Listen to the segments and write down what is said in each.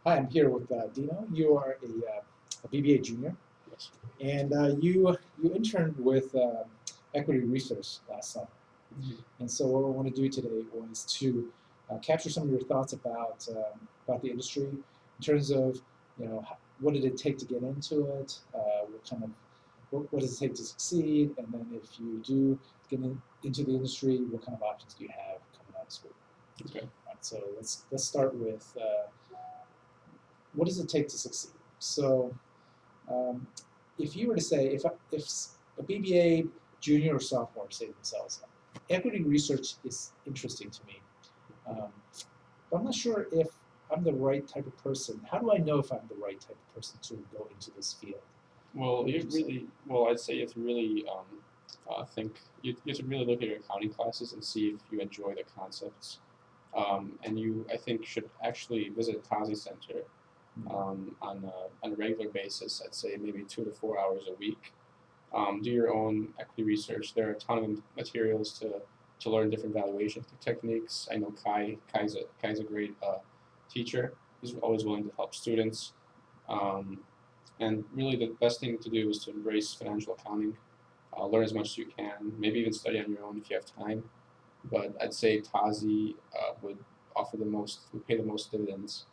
Hi, I'm here with Dino. You are a BBA junior, Yes. and you interned with Equity Research last summer. Mhm. And so what we want to do today was to capture some of your thoughts about the industry in terms of what did it take to get into it, what kind of what does it take to succeed, and then if you do get into the industry, what kind of options do you have coming out of school? Okay. Right, so let's start with what does it take to succeed? So, um, if you were to say, if a BBA junior or sophomore say to themselves, equity research is interesting to me, but I'm not sure if I'm the right type of person. How do I know if I'm the right type of person to go into this field? Well, What would you you say? really, I'd say you have to really think. You have to really look at your accounting classes and see if you enjoy the concepts. And you, I think, should actually visit Tazi Center on a regular basis. I'd say maybe 2 to 4 hours a week. Do your own equity research. There are a ton of materials to learn different valuation techniques. I know Kai's a great teacher. He's always willing to help students. Um, And really, the best thing to do is to embrace financial accounting, learn as much as you can, maybe even study on your own if you have time. But I'd say Tazi would pay the most dividends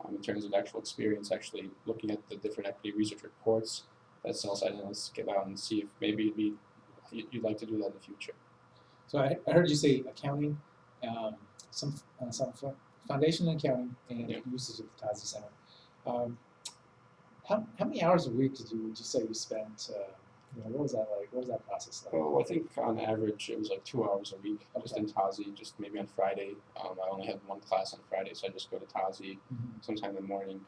in terms of actual experience, actually looking at the different equity research reports that sell-side analysts give out and see if maybe you'd like to do that in the future. So I heard you say accounting, um, some foundation in accounting, and Yeah. usage of the Tazi Center. Um, how many hours a week would you say you spent? What was that like? What was that process like? Well, I think on average it was like 2 hours a week just Okay. in Tazi, just maybe on Friday. I only had one class on Friday, so I just go to Tazi sometime in the morning.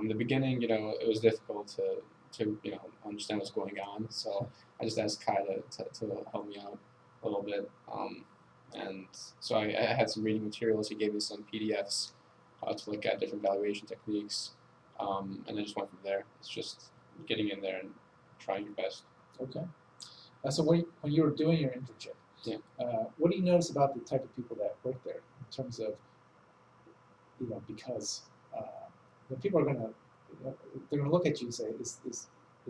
In the beginning, it was difficult to understand what's going on, so I just asked Kai to help me out a little bit. And so I had some reading materials. He gave me some PDFs to look at different valuation techniques, and I just went from there. It's just getting in there and trying your best. Okay. So when you were doing your internship, Yeah. what do you notice about the type of people that work there in terms of because people are gonna they're gonna look at you and say, is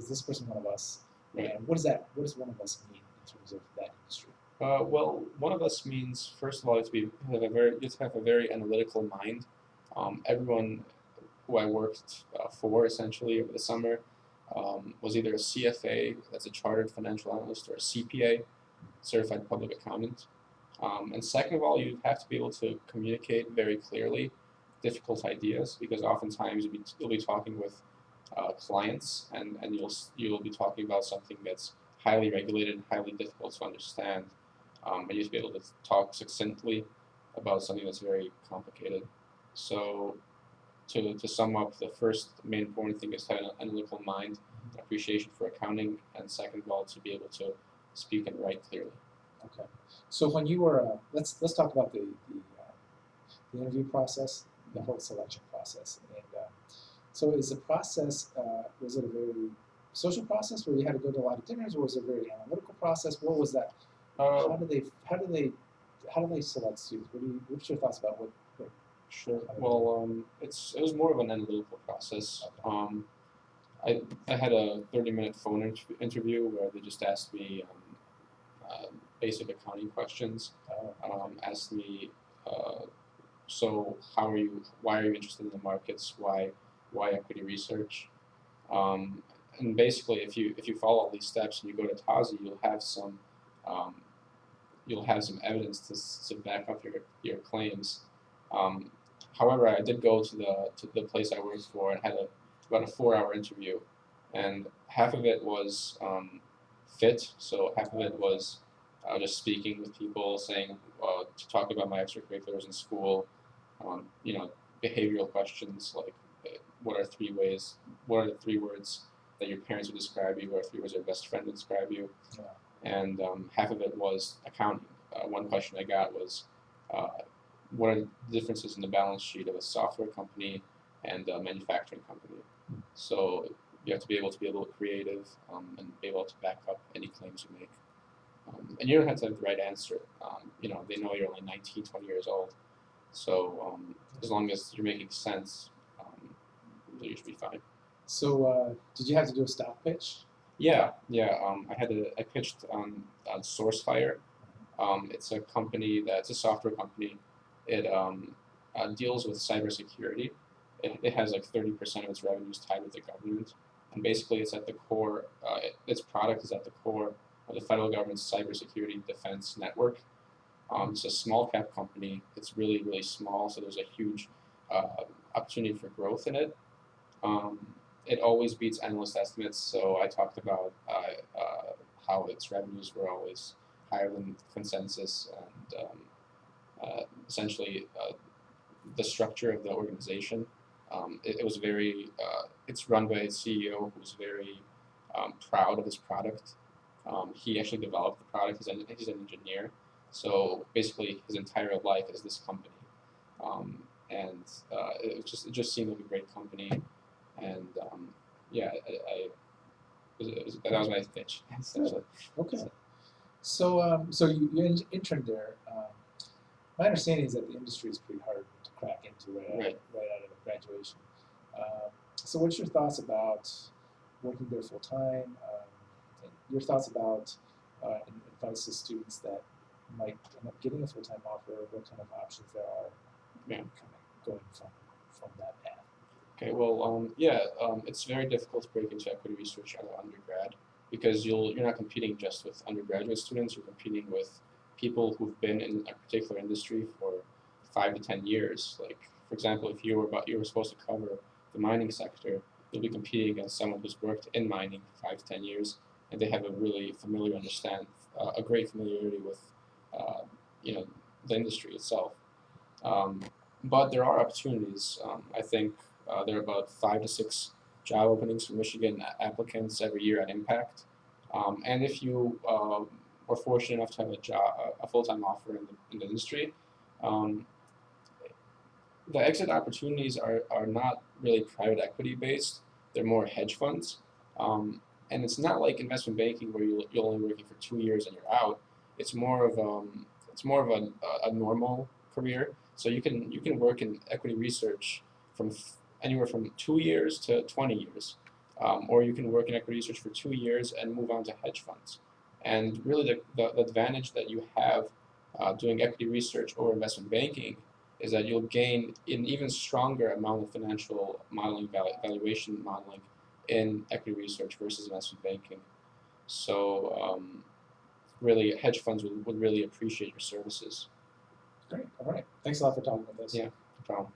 this person one of us? Right. And what does one of us mean in terms of that industry? Well, one of us means first of all you have to have a very analytical mind. Everyone who I worked for essentially over the summer was either a CFA, that's a chartered financial analyst, or a CPA, certified public accountant. And second of all, you have to be able to communicate very clearly difficult ideas because oftentimes you'll be talking with clients and you'll be talking about something that's highly regulated, highly difficult to understand. And you have to be able to talk succinctly about something that's very complicated. So to sum up, the first main important thing is to have an analytical mind, an appreciation for accounting, and second of all, to be able to speak and write clearly. Okay. So when you were let's talk about the interview process, the whole selection process, and so is the process was it a very social process where you had to go to a lot of dinners, or was it a very analytical process? What was that? Uh, How do they select students? What's your thoughts about what sure. how they do Well, it was more of an analytical process. it? Okay. I had a 30-minute phone interview where they just asked me basic accounting questions. Asked me, uh, so why are you interested in the markets? Why equity research? Um, and basically, if you follow all these steps and you go to Tazi, um, you'll have some evidence to back up your claims. Um, However, I did go to the place I worked for and had about a 4 hour interview, and half of it was fit, so half of it was just speaking with people, saying to talk about my extracurriculars in school, behavioral questions like what are three ways, what are the three words that your parents would describe you, what are three words your best friend would describe you, Yeah. and half of it was accounting. One question I got was, uh, what are the differences in the balance sheet of a software company and a manufacturing company? So you have to be able to be a little creative and be able to back up any claims you make. And you don't have to have the right answer. They know you're only 19, 20 years old. So as long as you're making sense, they'll usually be fine. So did you have to do a stock pitch? Yeah, yeah. I pitched on SourceFire. It's a company that's a software company. It deals with cybersecurity. It has like 30% of its revenues tied with the government, and basically it's at the core. Its product is at the core of the federal government's cybersecurity defense network. It's a small cap company. It's really small, so there's a huge opportunity for growth in it. Um, it always beats analyst estimates. So I talked about how its revenues were always higher than consensus, and essentially the structure of the organization. It was very. It's run by a CEO who's very proud of his product. He actually developed the product. He's an engineer. So basically, his entire life is this company, and it just seemed like a great company, and yeah, that was my pitch essentially. Okay. So you interned there. My understanding is that the industry is pretty hard to crack into Right. right out of graduation. So what's your thoughts about working there full time? And your thoughts about advice to students that might end up getting a full time offer? What kind of options there are? Yeah. Kind of going from that path. Okay, well, it's very difficult to break into equity research as an undergrad because you're not competing just with undergraduate students. You're competing with people who've been in a particular industry for 5 to 10 years. Like, for example, if you were supposed to cover the mining sector, you'll be competing against someone who's worked in mining for 5 to 10 years, and they have a great familiarity with, uh, the industry itself. Um, but there are opportunities. I think there are about 5 to 6 job openings for Michigan applicants every year at Impact. And if you were fortunate enough to have a full-time offer in the industry, um, the exit opportunities are not really private equity based. They're more hedge funds. And it's not like investment banking where you're only working for 2 years and you're out. It's more of a normal career. So you can work in equity research from anywhere from 2 years to 20 years, or you can work in equity research for 2 years and move on to hedge funds. And really, the advantage that you have doing equity research or investment banking is that you'll gain an even stronger amount of financial modeling, valuation modeling in equity research versus investment banking. So really, hedge funds would really appreciate your services. Great. All right. Thanks a lot for talking with us. Yeah, no problem.